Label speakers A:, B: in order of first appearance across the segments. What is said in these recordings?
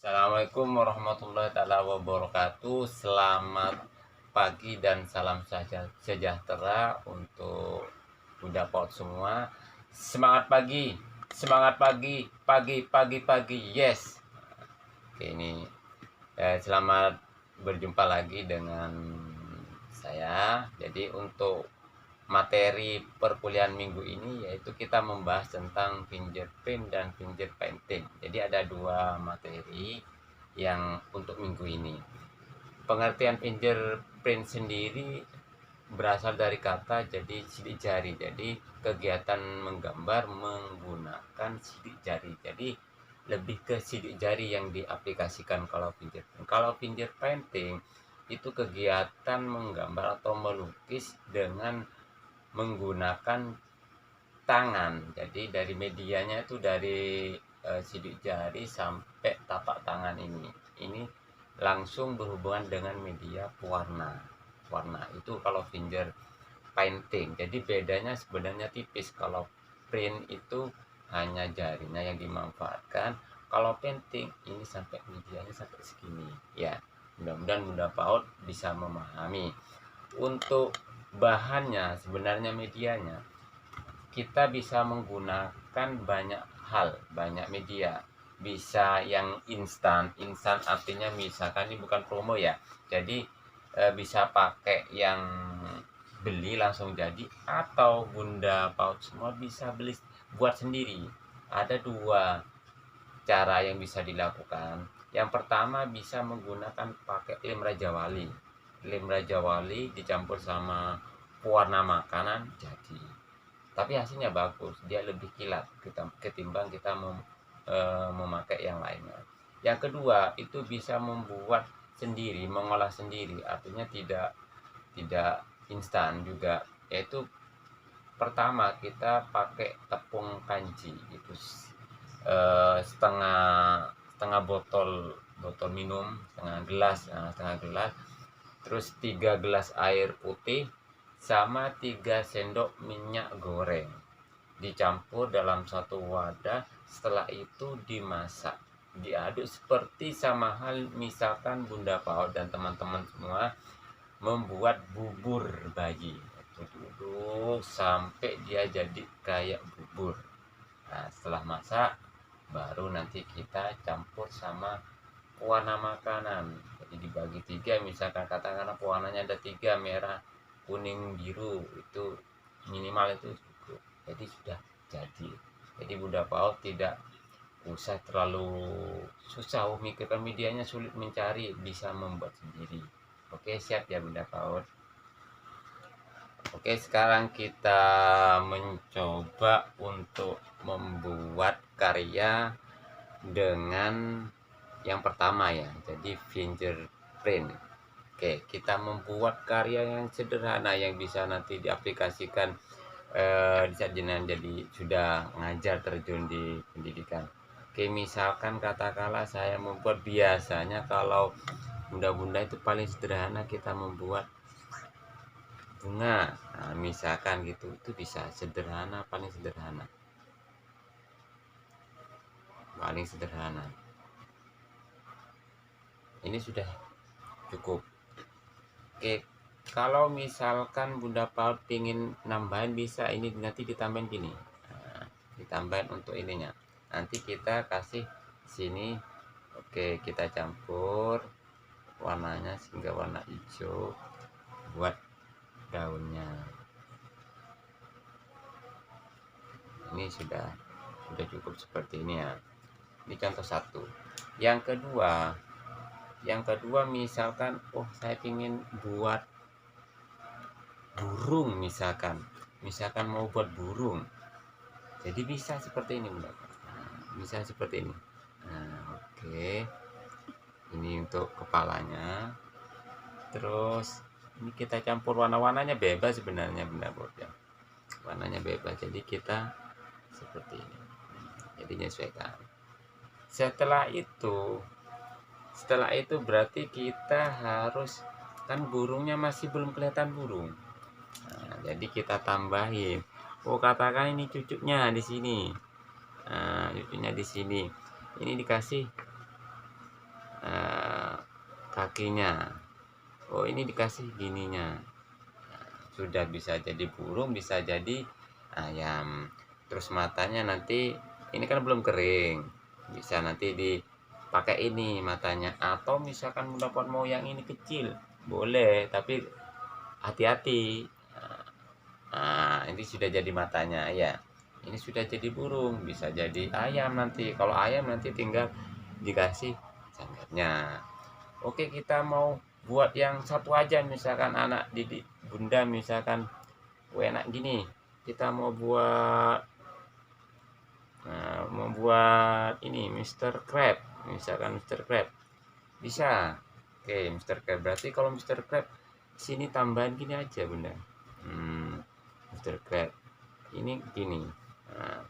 A: Assalamualaikum warahmatullahi taala wabarakatuh. Selamat pagi dan salam sejahtera untuk Bunda Paut semua. Semangat pagi, semangat pagi, pagi, pagi, pagi. Yes. Oke, ini selamat berjumpa lagi dengan saya. Jadi untuk materi perkuliahan minggu ini yaitu kita membahas tentang fingerprint dan finger painting. Jadi ada dua materi yang untuk minggu ini. Pengertian fingerprint sendiri berasal dari kata jadi sidik jari. Jadi kegiatan menggambar menggunakan sidik jari. Jadi lebih ke sidik jari yang diaplikasikan kalau fingerprint. Kalau finger painting itu kegiatan menggambar atau melukis dengan menggunakan tangan. Jadi dari medianya itu dari sidik jari sampai tapak tangan ini. Ini langsung berhubungan dengan media pewarna. Warna itu kalau finger painting. Jadi bedanya sebenarnya tipis. Kalau print itu hanya jarinya yang dimanfaatkan. Kalau painting ini sampai medianya sampai segini. Ya, mudah-mudahan Bunda Paut bisa memahami. Untuk bahannya sebenarnya medianya kita bisa menggunakan banyak hal, banyak media. Bisa yang instan artinya misalkan ini bukan promo ya. Jadi bisa pakai yang beli langsung jadi, atau Bunda Paut semua bisa beli buat sendiri. Ada dua cara yang bisa dilakukan. Yang pertama bisa menggunakan pakai lem Raja Wali. Lem Raja Wali dicampur sama pewarna makanan jadi. Tapi hasilnya bagus, dia lebih kilat ketimbang kita memakai yang lainnya. Yang kedua itu bisa membuat sendiri, mengolah sendiri, artinya tidak instan juga. Yaitu pertama kita pakai tepung kanji itu setengah setengah botol minum, setengah gelas, terus 3 gelas air putih sama 3 sendok minyak goreng dicampur dalam satu wadah. Setelah itu dimasak, diaduk seperti sama hal misalkan Bunda Paut dan teman-teman semua membuat bubur bayi. Duduk sampai dia jadi kayak bubur. Nah, setelah masak baru nanti kita campur sama pewarna makanan. Jadi dibagi 3, misalkan katakanlah pewarnanya ada 3, merah, kuning, biru, itu minimal itu cukup. Jadi sudah jadi. Jadi Bunda Paut tidak usah terlalu susah memikirkan medianya, sulit mencari, bisa membuat sendiri. Oke, siap ya Bunda Paut. Oke, sekarang kita mencoba untuk membuat karya dengan yang pertama ya. Jadi fingerprint. Oke, kita membuat karya yang sederhana yang bisa nanti diaplikasikan di saat jenengan jadi sudah ngajar terjun di pendidikan. Oke, misalkan katakanlah saya membuat, biasanya kalau bunda-bunda itu paling sederhana kita membuat bunga. Nah, misalkan gitu, itu bisa sederhana, paling sederhana. Ini sudah cukup. Oke, kalau misalkan Bunda Paut ingin nambahin bisa, ini nanti ditambahin gini. Nah, ditambahin untuk ininya. Nanti kita kasih sini. Oke, kita campur warnanya sehingga warna hijau buat daunnya. Ini sudah cukup seperti ini ya. Ini contoh satu. Yang kedua misalkan saya ingin buat burung, misalkan mau buat burung, jadi bisa seperti ini Bunda. Bisa seperti ini. Nah, oke, ini untuk kepalanya. Terus ini kita campur warna-warnanya bebas sebenarnya Bunda ya. Warnanya bebas, jadi kita seperti ini. Jadi menyesuaikan. Setelah itu berarti kita harus, kan burungnya masih belum kelihatan burung. Nah, jadi kita tambahin. Katakan ini cucuknya di sini. Nah, cucuknya di sini. Ini dikasih kakinya. Oh, ini dikasih gininya. Sudah bisa jadi burung, bisa jadi ayam. Terus matanya nanti ini kan belum kering, bisa nanti dipakai ini matanya, atau misalkan mendapat mau yang ini kecil boleh, tapi hati-hati. Nah, ini sudah jadi matanya ya, ini sudah jadi burung, bisa jadi ayam nanti. Kalau ayam nanti tinggal dikasih sanggarnya. Oke, kita mau buat yang satu aja, misalkan anak didik bunda, misalkan enak gini, kita mau buat membuat ini Mr. Crab, misalkan Mr. Crab bisa. Oke, Mr. Crab, berarti kalau Mr. Crab sini tambahan gini aja bunda. Mr. Crab ini gini. Nah,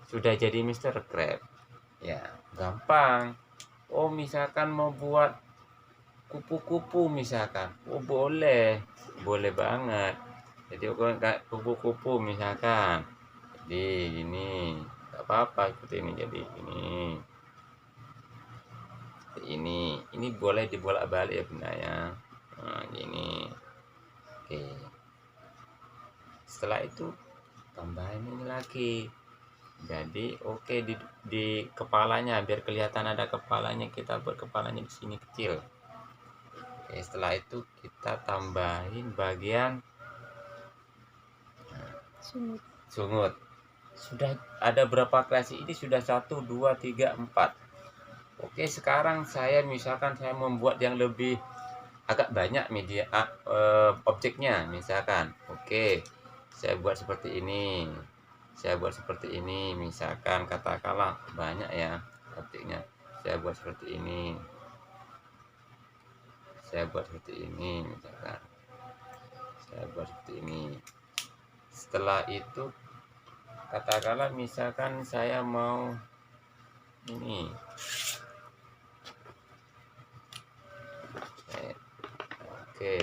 A: sudah jadi Mr. Crab ya, gampang. Oh, misalkan mau buat kupu-kupu misalkan, oh boleh banget. Jadi kupu-kupu misalkan, jadi ini nggak apa-apa seperti ini, jadi ini boleh dibolak-balik ya bunda ya. Nah, gini. Oke, setelah itu tambahin ini lagi. Jadi oke, di kepalanya, biar kelihatan ada kepalanya, kita buat kepalanya di sini kecil. Oke, setelah itu kita tambahin bagian sungut. Sudah ada berapa kreasi ini? Sudah 1 2 3 4. Oke, sekarang saya misalkan saya membuat yang lebih agak banyak media objeknya misalkan. Oke, saya buat seperti ini. Misalkan katakanlah banyak ya objeknya. Saya buat seperti ini. Misalkan. Saya buat seperti ini. Setelah itu katakanlah misalkan saya mau ini. Oke.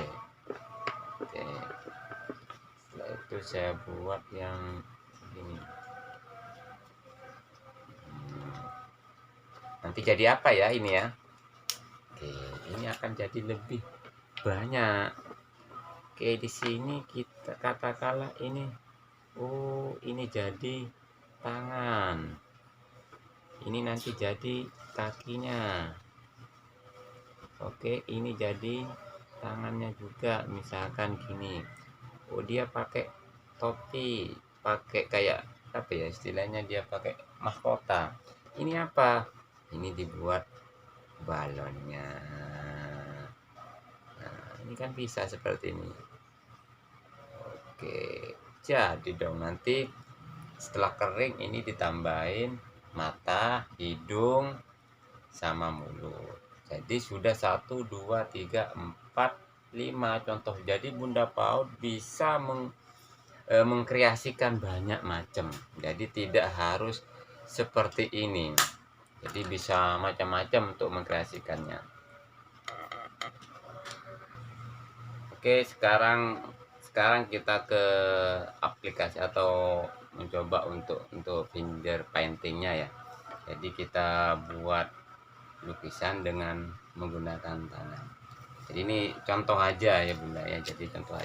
A: Setelah itu saya buat yang ini. Nanti jadi apa ya ini ya? Oke, ini akan jadi lebih banyak. Oke, di sini kita katakanlah ini. Oh, ini jadi tangan. Ini nanti jadi kakinya. Oke, ini jadi tangannya juga, misalkan gini. Oh, dia pakai topi, pakai kayak apa ya istilahnya, dia pakai mahkota. Ini apa? Ini dibuat balonnya. Nah, ini kan bisa seperti ini. Oke, jadi dong nanti setelah kering ini ditambahin mata, hidung, sama mulut. Jadi sudah 1 2 3 4 5 contoh. Jadi Bunda PAUD bisa mengkreasikan banyak macam. Jadi tidak harus seperti ini. Jadi bisa macam-macam untuk mengkreasikannya. Oke, sekarang kita ke aplikasi atau mencoba untuk finger paintingnya ya. Jadi kita buat lukisan dengan menggunakan tangan. Jadi ini contoh aja ya bunda ya. Jadi contoh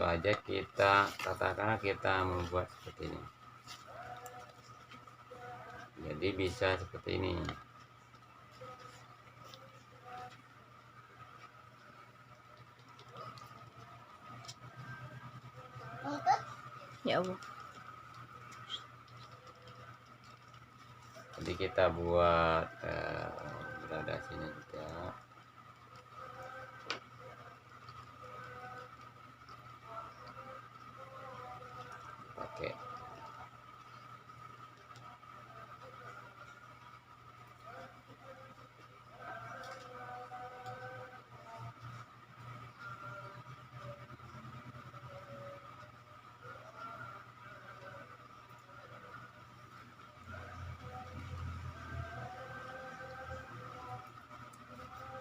A: aja kita katakanlah kita membuat seperti ini. Jadi bisa seperti ini.
B: Ya Allah.
A: Jadi kita buat gradasinya juga. Pakai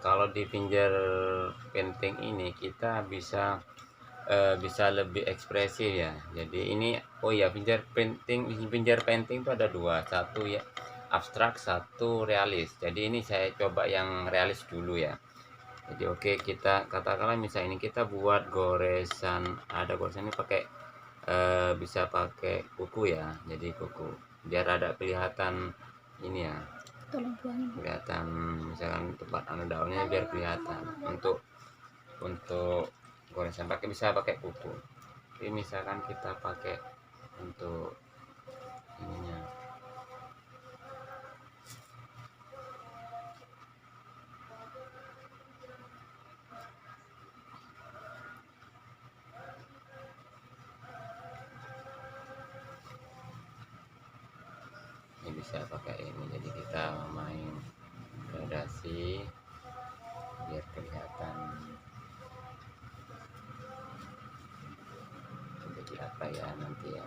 A: kalau di finger painting ini kita bisa lebih ekspresif ya. Jadi ini oh ya, finger painting itu ada dua. Satu ya, abstrak, satu realis. Jadi ini saya coba yang realis dulu ya. Jadi oke, kita katakanlah misalnya ini kita buat goresan, ada goresan ini pakai bisa pakai kuku ya. Jadi kuku biar ada kelihatan ini ya,
B: Tolong tuangin.
A: kelihatan misalkan tempat anu daunnya biar kelihatan. Untuk goresan bisa pakai kuku. Ini misalkan kita pakai untuk ininya, ini bisa pakai ini. Jadi kita main gradasi biar kelihatan jadi apa ya nanti ya.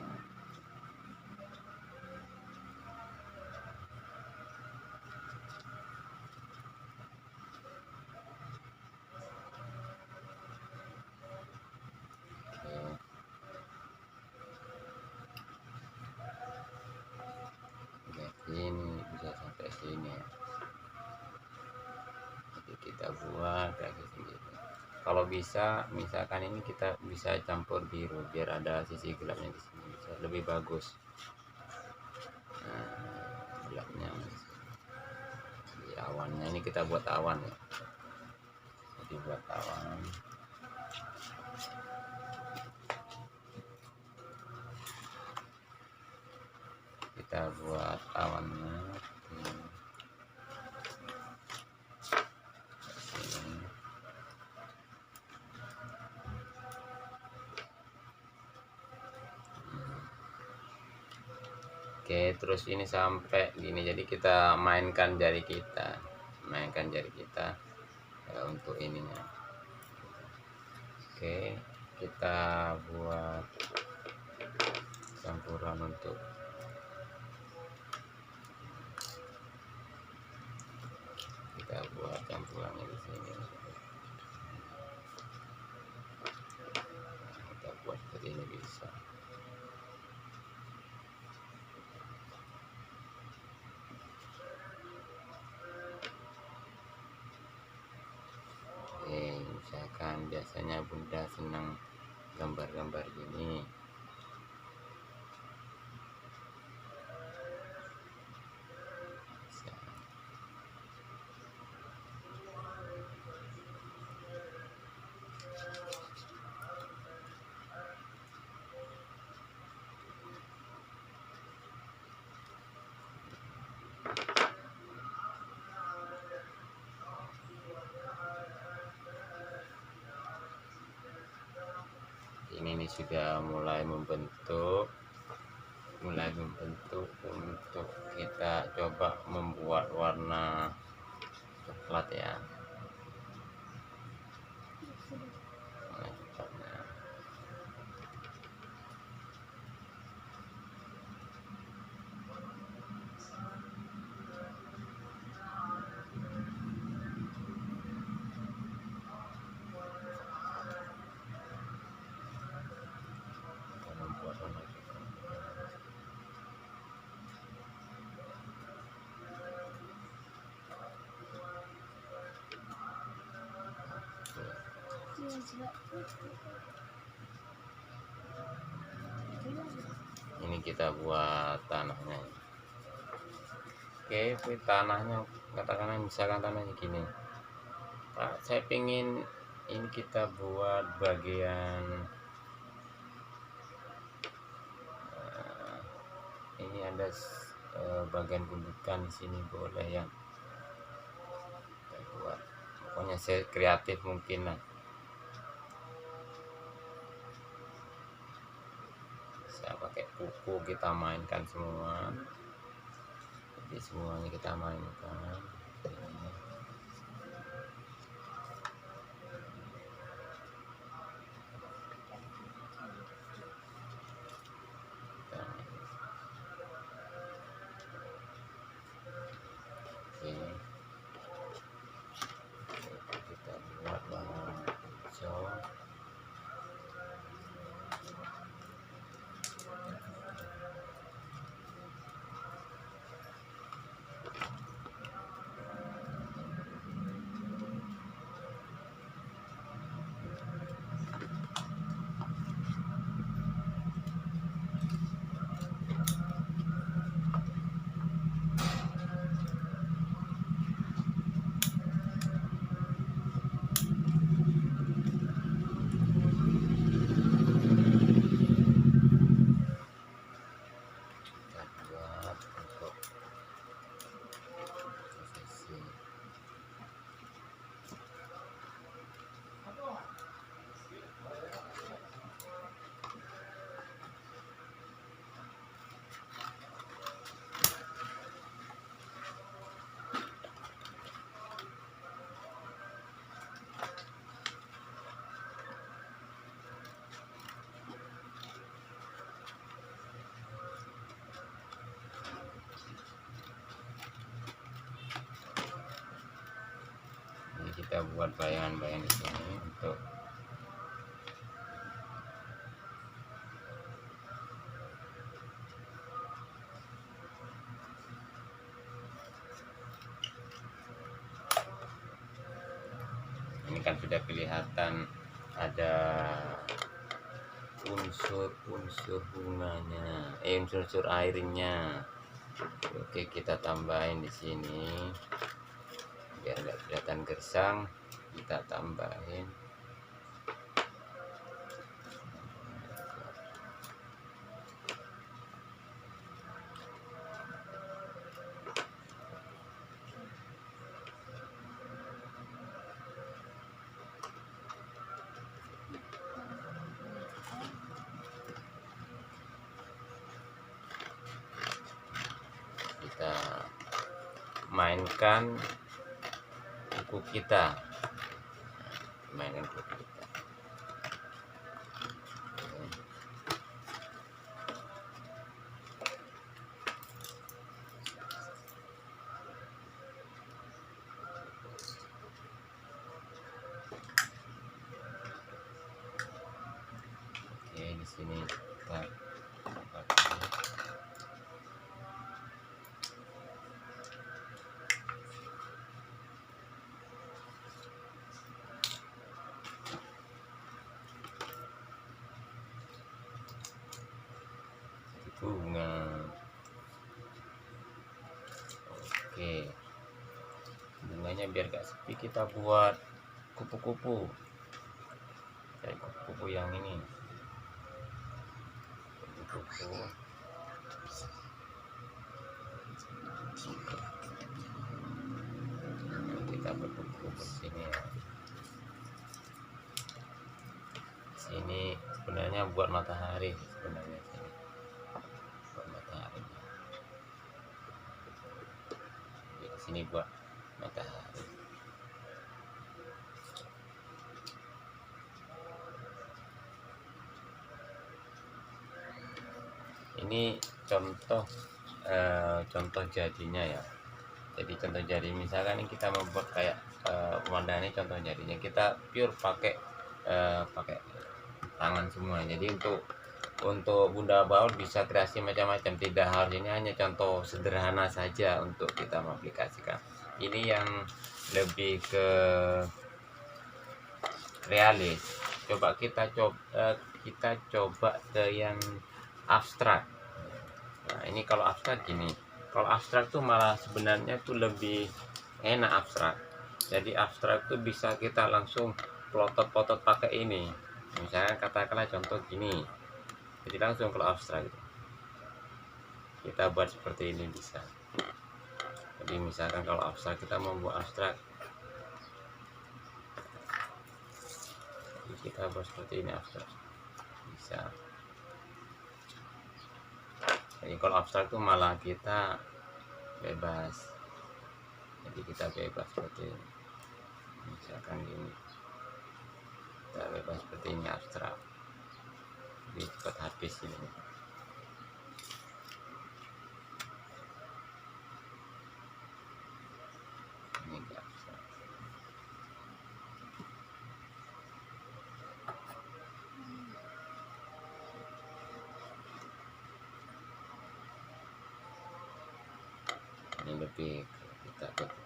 A: Oke, ini bisa sampai sini ya. Jadi kita buat kayak gitu. Kalau bisa misalkan ini kita bisa campur biru biar ada sisi gelapnya di sini, bisa lebih bagus. Nah, gelapnya di awannya ini kita buat awan ya. Jadi buat awan. Kita buat awannya sini. Oke, terus ini sampai gini. Jadi kita mainkan jari kita untuk ininya. Oke, kita buat campuran untuk campurannya di sini. Kita buat seperti ini bisa. Misalkan biasanya bunda senang gambar-gambar gini, bisa. Ini sudah mulai membentuk untuk kita coba membuat warna coklat ya. Warna coklatnya. Kita membuat warna coklat. Ini kita buat tanahnya. Oke, tanahnya katakanlah misalkan tanahnya gini. Nah, saya pingin ini kita buat bagian ini ada bagian gundukan di sini boleh yang kita buat. Pokoknya saya kreatif mungkin lah. Saya pakai kuku kita mainkan semua. Jadi semuanya kita mainkan. Kita buat warna hijau. kita buat bayangan-bayangan di sini untuk ini kan sudah kelihatan ada unsur-unsur bunganya, unsur-unsur airnya. Oke, kita tambahin di sini biar nggak kelihatan gersang. Kita tambahin kita mainkan kuku kita, mainkan kuku kita. Oke, di sini kita pakai bunga. Oke, bunganya biar gak sepi kita buat kupu-kupu, kayak kupu-kupu yang ini, kupu-kupu. Kita buat kupu-kupu sini ya. Sini sebenarnya buat matahari sebenarnya, sini buat matahari. Di sini buat matahari. Ini contoh jadinya ya. Jadi contoh jadi misalkan ini kita membuat kayak pemandangan, ini contoh jadinya kita pure pakai tangan semua. Jadi untuk Bunda Baul bisa kreasi macam-macam, tidak harus, ini hanya contoh sederhana saja untuk kita mengaplikasikan. Ini yang lebih ke realis. Kita coba ke yang abstrak. Nah, ini kalau abstrak gini, kalau abstrak tuh malah sebenarnya tuh lebih enak abstrak. Jadi abstrak tuh bisa kita langsung plotot-plotot pakai ini. Misalnya katakanlah contoh gini, jadi langsung kalau abstrak gitu, kita buat seperti ini bisa. Jadi misalkan kalau abstrak, kita membuat abstrak, jadi kita buat seperti ini abstrak bisa. Jadi kalau abstrak itu malah kita bebas, jadi kita bebas seperti ini. Misalkan gini, kita bebas seperti ini abstrak, jadi cepat habis ini. Ini enggak abstrak. Ini lebih kita betul.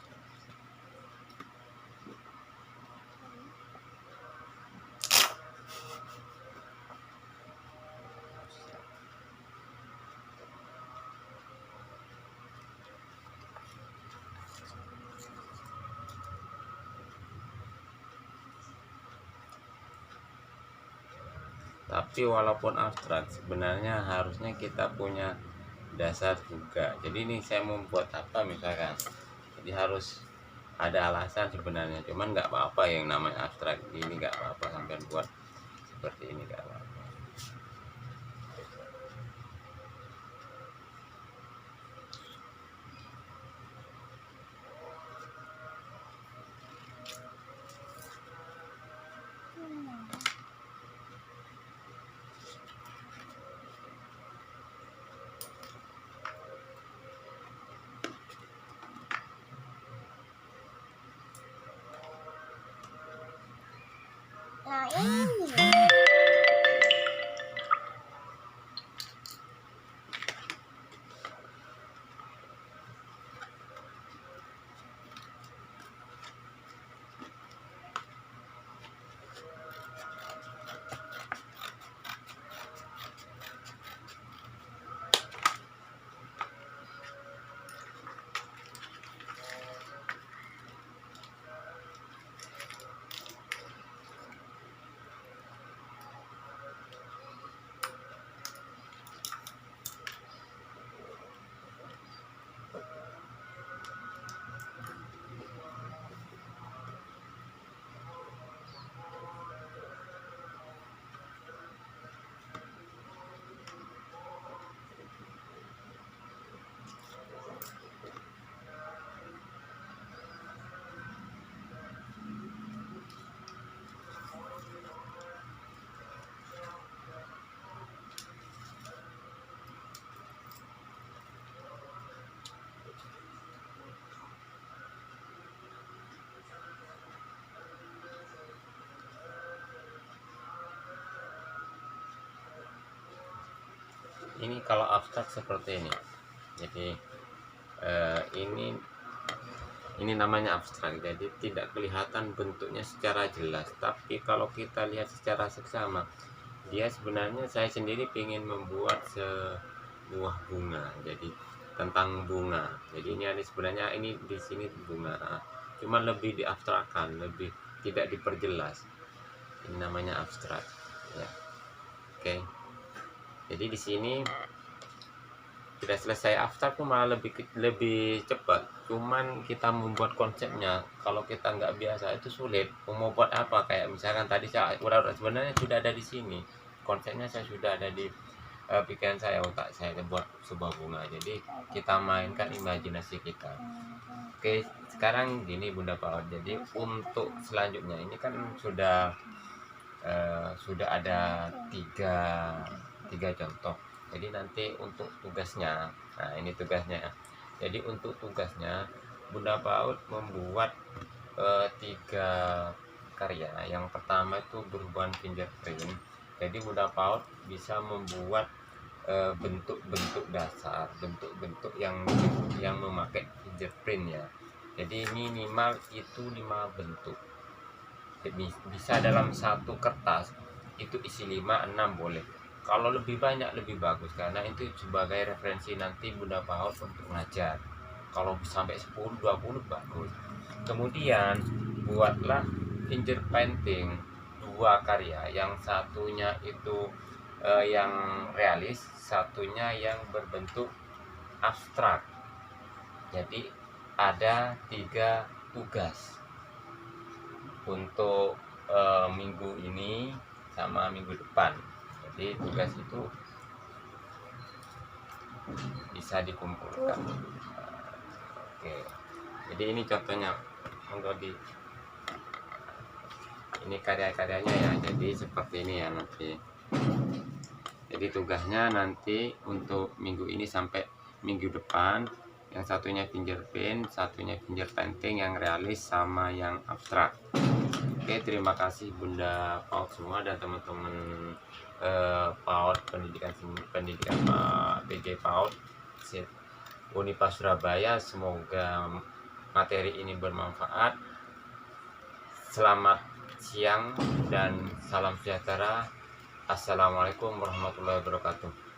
A: Tapi walaupun abstrak, sebenarnya harusnya kita punya dasar juga. Jadi ini saya membuat apa misalkan, jadi harus ada alasan sebenarnya, cuman nggak apa-apa yang namanya abstrak ini, nggak apa-apa sampai buat seperti ini, nggak apa-apa. Ini kalau abstrak seperti ini. Jadi ini namanya abstrak, jadi tidak kelihatan bentuknya secara jelas. Tapi kalau kita lihat secara seksama, dia sebenarnya, saya sendiri ingin membuat sebuah bunga, jadi tentang bunga. Jadi ini ada sebenarnya, ini di sini bunga, cuma lebih diabstrakkan, lebih tidak diperjelas. Ini namanya abstrak ya. Oke. Jadi di sini tidak selesai abstrak tuh malah lebih cepat. Cuman kita membuat konsepnya, kalau kita nggak biasa itu sulit. Mau buat apa? Kayak misalkan tadi saya sebenarnya sudah ada di sini. Konsepnya saya sudah ada di pikiran saya, otak saya buat sebuah bunga. Jadi kita mainkan imajinasi kita. Oke, sekarang gini Bunda Paut. Jadi untuk selanjutnya ini kan sudah ada tiga contoh. Jadi nanti untuk tugasnya, nah ini tugasnya. Jadi untuk tugasnya Bunda Paut membuat 3 karya. Yang pertama itu berhubungan fingerprint. Jadi Bunda Paut bisa membuat bentuk-bentuk dasar, bentuk-bentuk yang memakai fingerprint ya. Jadi minimal itu 5 bentuk. Bisa dalam satu kertas itu isi 5-6 boleh. Kalau lebih banyak lebih bagus, karena itu sebagai referensi nanti Bunda Paut untuk ngajar. Kalau sampai 10-20 bagus. Kemudian buatlah finger painting 2 karya, yang satunya itu yang realis, satunya yang berbentuk abstrak. Jadi ada 3 tugas untuk minggu ini sama minggu depan. Jadi tugas itu bisa dikumpulkan. Oke. Jadi ini contohnya, ini karya-karyanya ya. Jadi seperti ini ya nanti. Jadi tugasnya nanti untuk minggu ini sampai minggu depan, yang satunya fingerprint, satunya finger painting yang realis sama yang abstrak. Oke, terima kasih Bunda Paut semua dan teman-teman Paut pendidikan PG Paut Unipar Surabaya. Semoga materi ini bermanfaat. Selamat siang dan salam sejahtera. Assalamualaikum warahmatullahi wabarakatuh.